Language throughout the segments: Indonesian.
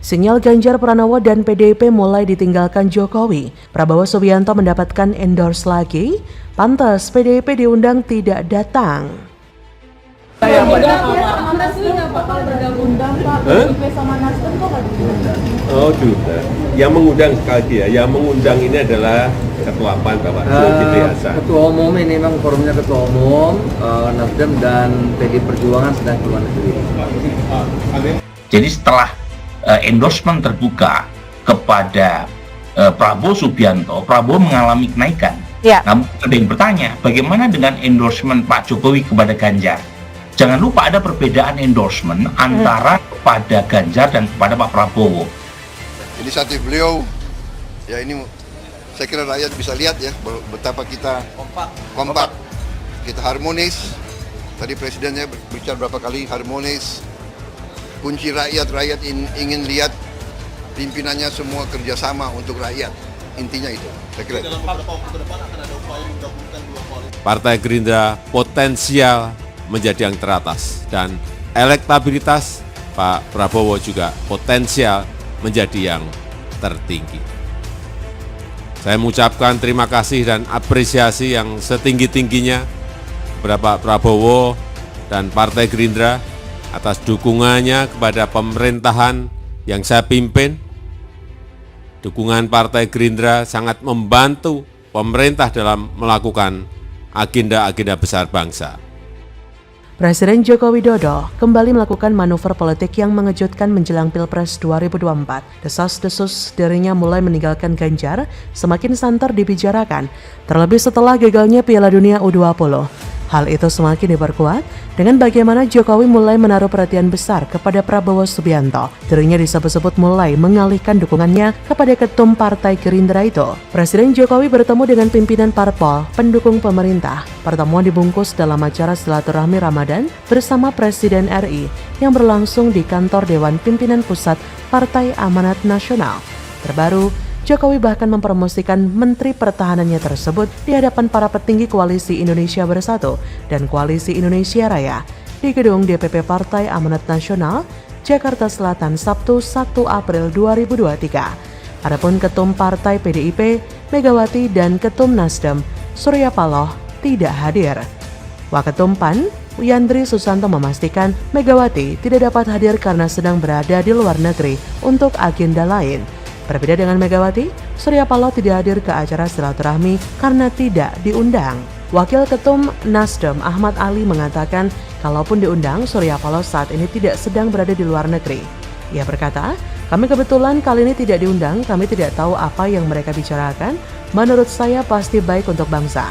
Sinyal Ganjar Pranowo dan PDIP mulai ditinggalkan Jokowi. Prabowo Subianto mendapatkan endorse lagi. Pantas PDIP diundang tidak datang. Oh sudah. Yang mengundang sekali lagi ya. Yang mengundang ini adalah Ketua PAN Bapak Zulkifli Hasan. Ketua Umum ini memang forumnya Ketua Umum, Nasdem dan PDI Perjuangan sedang keluar negeri. Jadi setelah endorsement terbuka kepada Prabowo Subianto, Prabowo mengalami kenaikan. Ya. Namun ada yang bertanya, bagaimana dengan endorsement Pak Jokowi kepada Ganjar? Jangan lupa ada perbedaan endorsement antara kepada Ganjar dan kepada Pak Prabowo. Inisiatif beliau, ya ini saya kira rakyat bisa lihat ya betapa kita kompak, kita harmonis. Tadi presidennya bicara berapa kali harmonis. Kunci rakyat ingin lihat pimpinannya semua kerjasama untuk rakyat. Intinya itu, saya kira. Partai Gerindra potensial menjadi yang teratas dan elektabilitas Pak Prabowo juga potensial menjadi yang tertinggi. Saya mengucapkan terima kasih dan apresiasi yang setinggi-tingginya kepada Pak Prabowo dan Partai Gerindra atas dukungannya kepada pemerintahan yang saya pimpin. Dukungan Partai Gerindra sangat membantu pemerintah dalam melakukan agenda-agenda besar bangsa. Presiden Joko Widodo kembali melakukan manuver politik yang mengejutkan menjelang Pilpres 2024. Desas-desus dirinya mulai meninggalkan Ganjar semakin santer dibicarakan, terlebih setelah gagalnya Piala Dunia U20. Hal itu semakin diperkuat dengan bagaimana Jokowi mulai menaruh perhatian besar kepada Prabowo Subianto. Dirinya disebut-sebut mulai mengalihkan dukungannya kepada ketum Partai Gerindra itu. Presiden Jokowi bertemu dengan pimpinan parpol pendukung pemerintah. Pertemuan dibungkus dalam acara silaturahmi Ramadan bersama Presiden RI yang berlangsung di kantor Dewan Pimpinan Pusat Partai Amanat Nasional. Terbaru, Jokowi bahkan mempromosikan Menteri Pertahanannya tersebut di hadapan para petinggi Koalisi Indonesia Bersatu dan Koalisi Indonesia Raya di gedung DPP Partai Amanat Nasional, Jakarta Selatan, Sabtu 1 April 2023. Adapun Ketum Partai PDIP, Megawati dan Ketum Nasdem, Surya Paloh tidak hadir. Waketum PAN, Yandri Susanto memastikan Megawati tidak dapat hadir karena sedang berada di luar negeri untuk agenda lain. Berbeda dengan Megawati, Surya Paloh tidak hadir ke acara silaturahmi karena tidak diundang. Wakil Ketum Nasdem Ahmad Ali mengatakan, kalaupun diundang, Surya Paloh saat ini tidak sedang berada di luar negeri. Ia berkata, kami kebetulan kali ini tidak diundang, kami tidak tahu apa yang mereka bicarakan, menurut saya pasti baik untuk bangsa.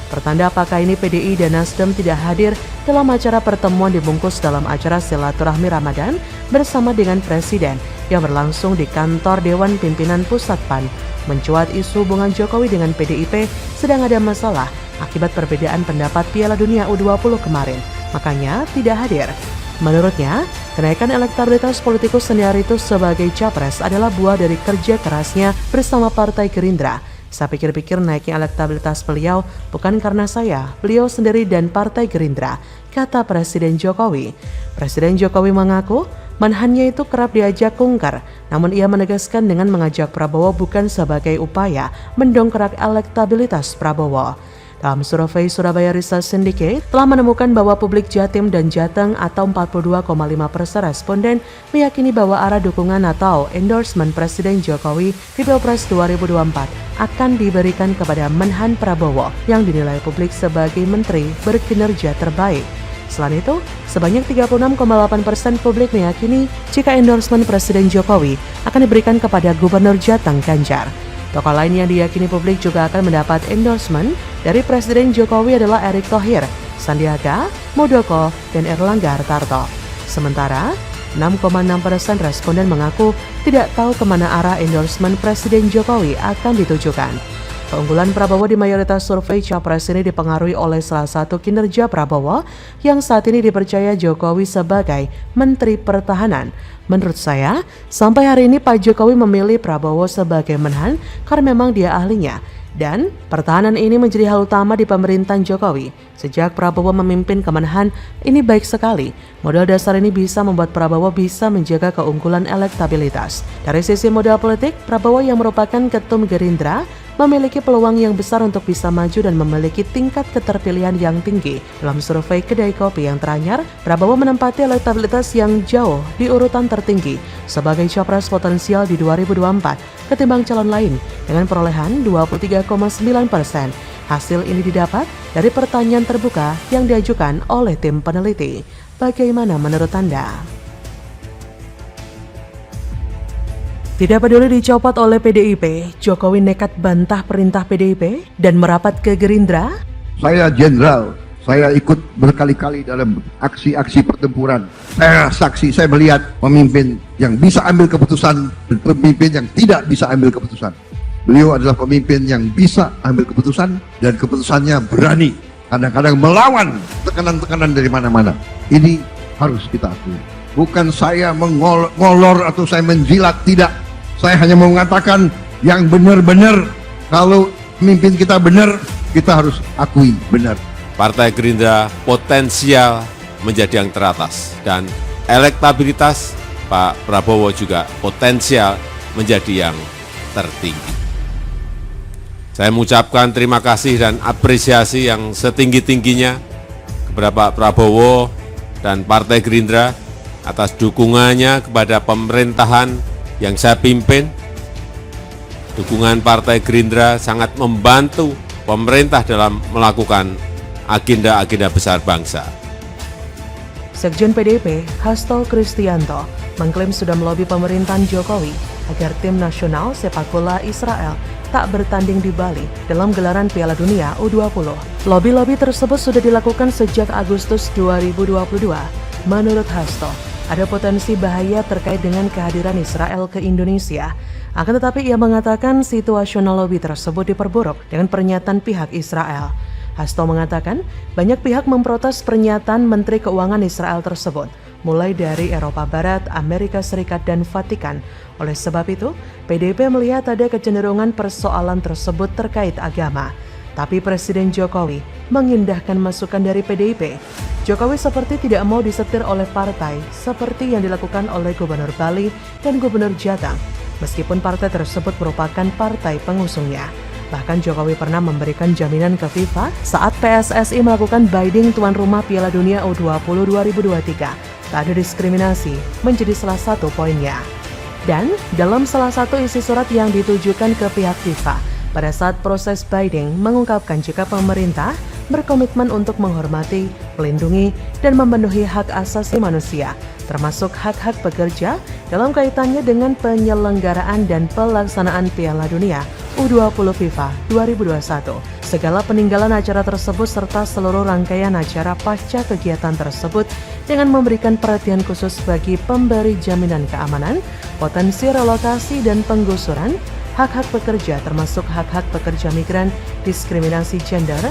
Pertanda apakah ini PDI dan Nasdem tidak hadir dalam acara pertemuan dibungkus dalam acara silaturahmi Ramadan bersama dengan Presiden yang berlangsung di kantor Dewan Pimpinan Pusat PAN. Mencuat isu hubungan Jokowi dengan PDIP sedang ada masalah akibat perbedaan pendapat Piala Dunia U20 kemarin, makanya tidak hadir. Menurutnya, kenaikan elektabilitas politikus senioritas sebagai capres adalah buah dari kerja kerasnya bersama Partai Gerindra. Saya pikir-pikir naiknya elektabilitas beliau bukan karena saya, beliau sendiri dan Partai Gerindra, kata Presiden Jokowi. Presiden Jokowi mengaku manhannya itu kerap diajak kungker, namun ia menegaskan dengan mengajak Prabowo bukan sebagai upaya mendongkrak elektabilitas Prabowo. Dalam survei Surabaya Research Syndicate telah menemukan bahwa publik Jatim dan Jateng atau 42,5% responden meyakini bahwa arah dukungan atau endorsement Presiden Jokowi di Pilpres 2024 akan diberikan kepada Menhan Prabowo yang dinilai publik sebagai menteri berkinerja terbaik. Selain itu, sebanyak 36,8% publik meyakini jika endorsement Presiden Jokowi akan diberikan kepada Gubernur Jateng Ganjar. Tokoh lain yang diyakini publik juga akan mendapat endorsement dari Presiden Jokowi adalah Erick Thohir, Sandiaga, Muldoko, dan Erlangga Hartarto. Sementara, 6,6% responden mengaku tidak tahu kemana arah endorsement Presiden Jokowi akan ditujukan. Keunggulan Prabowo di mayoritas survei Capres ini dipengaruhi oleh salah satu kinerja Prabowo yang saat ini dipercaya Jokowi sebagai Menteri Pertahanan. Menurut saya, sampai hari ini Pak Jokowi memilih Prabowo sebagai Menhan karena memang dia ahlinya. Dan pertahanan ini menjadi hal utama di pemerintahan Jokowi. Sejak Prabowo memimpin Kemenhan, ini baik sekali. Modal dasar ini bisa membuat Prabowo bisa menjaga keunggulan elektabilitas. Dari sisi modal politik, Prabowo yang merupakan ketum Gerindra memiliki peluang yang besar untuk bisa maju dan memiliki tingkat keterpilihan yang tinggi. Dalam survei kedai kopi yang teranyar, Prabowo menempati elektabilitas yang jauh di urutan tertinggi sebagai capres potensial di 2024 ketimbang calon lain dengan perolehan 23,9%. Hasil ini didapat dari pertanyaan terbuka yang diajukan oleh tim peneliti. Bagaimana menurut Anda? Tidak peduli dicopot oleh PDIP, Jokowi nekat bantah perintah PDIP dan merapat ke Gerindra. Saya jenderal, saya ikut berkali-kali dalam aksi-aksi pertempuran. Saya saksi, saya melihat pemimpin yang bisa ambil keputusan dan pemimpin yang tidak bisa ambil keputusan. Beliau adalah pemimpin yang bisa ambil keputusan dan keputusannya berani. Kadang-kadang melawan tekanan-tekanan dari mana-mana. Ini harus kita akui. Bukan saya mengolor atau saya menjilat, tidak. Saya hanya mau mengatakan yang benar-benar. Kalau pemimpin kita benar, kita harus akui benar. Partai Gerindra potensial menjadi yang teratas dan elektabilitas Pak Prabowo juga potensial menjadi yang tertinggi. Saya mengucapkan terima kasih dan apresiasi yang setinggi-tingginya kepada Pak Prabowo dan Partai Gerindra atas dukungannya kepada pemerintahan yang saya pimpin. Dukungan Partai Gerindra sangat membantu pemerintah dalam melakukan agenda-agenda besar bangsa. Sekjen PDIP, Hasto Kristianto, mengklaim sudah melobi pemerintahan Jokowi agar tim nasional sepak bola Israel tak bertanding di Bali dalam gelaran Piala Dunia U20. Lobi-lobi tersebut sudah dilakukan sejak Agustus 2022. Menurut Hasto, ada potensi bahaya terkait dengan kehadiran Israel ke Indonesia. Akan tetapi ia mengatakan situasional lobi tersebut diperburuk dengan pernyataan pihak Israel. Hasto mengatakan banyak pihak memprotes pernyataan Menteri Keuangan Israel tersebut, mulai dari Eropa Barat, Amerika Serikat, dan Vatikan. Oleh sebab itu, PDIP melihat ada kecenderungan persoalan tersebut terkait agama. Tapi Presiden Jokowi mengindahkan masukan dari PDIP. Jokowi seperti tidak mau disetir oleh partai seperti yang dilakukan oleh Gubernur Bali dan Gubernur Jateng, meskipun partai tersebut merupakan partai pengusungnya. Bahkan Jokowi pernah memberikan jaminan ke FIFA saat PSSI melakukan bidding tuan rumah Piala Dunia U20 2023. Tak ada diskriminasi menjadi salah satu poinnya. Dan dalam salah satu isi surat yang ditujukan ke pihak FIFA, pada saat proses bidding mengungkapkan jika pemerintah berkomitmen untuk menghormati, melindungi, dan memenuhi hak asasi manusia, termasuk hak-hak pekerja dalam kaitannya dengan penyelenggaraan dan pelaksanaan Piala Dunia U20 FIFA 2021. Segala peninggalan acara tersebut serta seluruh rangkaian acara pasca kegiatan tersebut dengan memberikan perhatian khusus bagi pemberi jaminan keamanan, potensi relokasi dan penggusuran, hak-hak pekerja termasuk hak-hak pekerja migran, diskriminasi gender,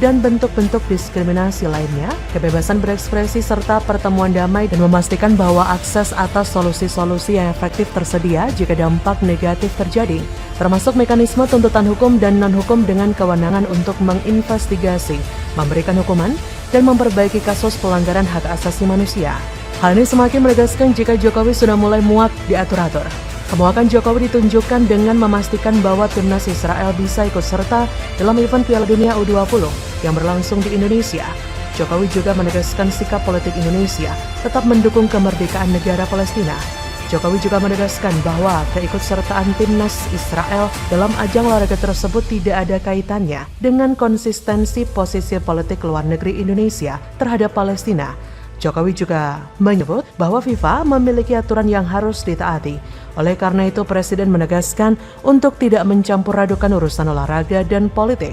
dan bentuk-bentuk diskriminasi lainnya, kebebasan berekspresi serta pertemuan damai dan memastikan bahwa akses atas solusi-solusi yang efektif tersedia jika dampak negatif terjadi, termasuk mekanisme tuntutan hukum dan non-hukum dengan kewenangan untuk menginvestigasi, memberikan hukuman, dan memperbaiki kasus pelanggaran hak asasi manusia. Hal ini semakin menegaskan jika Jokowi sudah mulai muak diatur-atur. Kemuakan Jokowi ditunjukkan dengan memastikan bahwa timnas Israel bisa ikut serta dalam event Piala Dunia U20 yang berlangsung di Indonesia. Jokowi juga menegaskan sikap politik Indonesia tetap mendukung kemerdekaan negara Palestina. Jokowi juga menegaskan bahwa keikutsertaan timnas Israel dalam ajang olahraga tersebut tidak ada kaitannya dengan konsistensi posisi politik luar negeri Indonesia terhadap Palestina. Jokowi juga menyebut bahwa FIFA memiliki aturan yang harus ditaati. Oleh karena itu, Presiden menegaskan untuk tidak mencampur adukan urusan olahraga dan politik.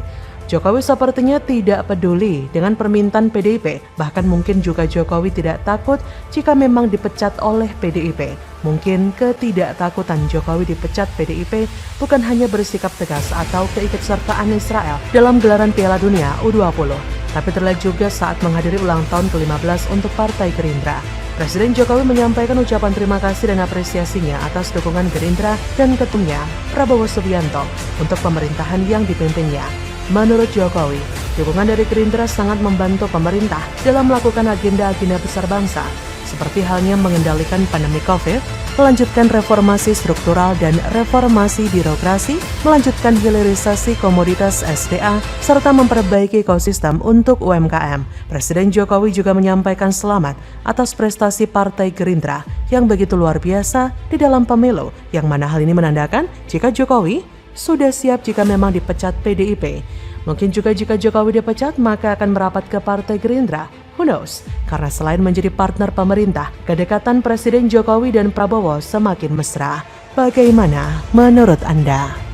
Jokowi sepertinya tidak peduli dengan permintaan PDIP. Bahkan mungkin juga Jokowi tidak takut jika memang dipecat oleh PDIP. Mungkin ketidaktakutan Jokowi dipecat PDIP bukan hanya bersikap tegas atau keikutsertaan Israel dalam gelaran Piala Dunia U20, tapi terlihat juga saat menghadiri ulang tahun ke-15 untuk Partai Gerindra. Presiden Jokowi menyampaikan ucapan terima kasih dan apresiasinya atas dukungan Gerindra dan ketumnya Prabowo Subianto untuk pemerintahan yang dipimpinnya. Menurut Jokowi, dukungan dari Gerindra sangat membantu pemerintah dalam melakukan agenda-agenda besar bangsa, seperti halnya mengendalikan pandemi COVID, melanjutkan reformasi struktural dan reformasi birokrasi, melanjutkan hilirisasi komoditas SDA, serta memperbaiki ekosistem untuk UMKM. Presiden Jokowi juga menyampaikan selamat atas prestasi Partai Gerindra yang begitu luar biasa di dalam pemilu, yang mana hal ini menandakan jika Jokowi sudah siap jika memang dipecat PDIP. Mungkin juga jika Jokowi dipecat, maka akan merapat ke Partai Gerindra. Who knows? Karena selain menjadi partner pemerintah, kedekatan Presiden Jokowi dan Prabowo semakin mesra. Bagaimana menurut Anda?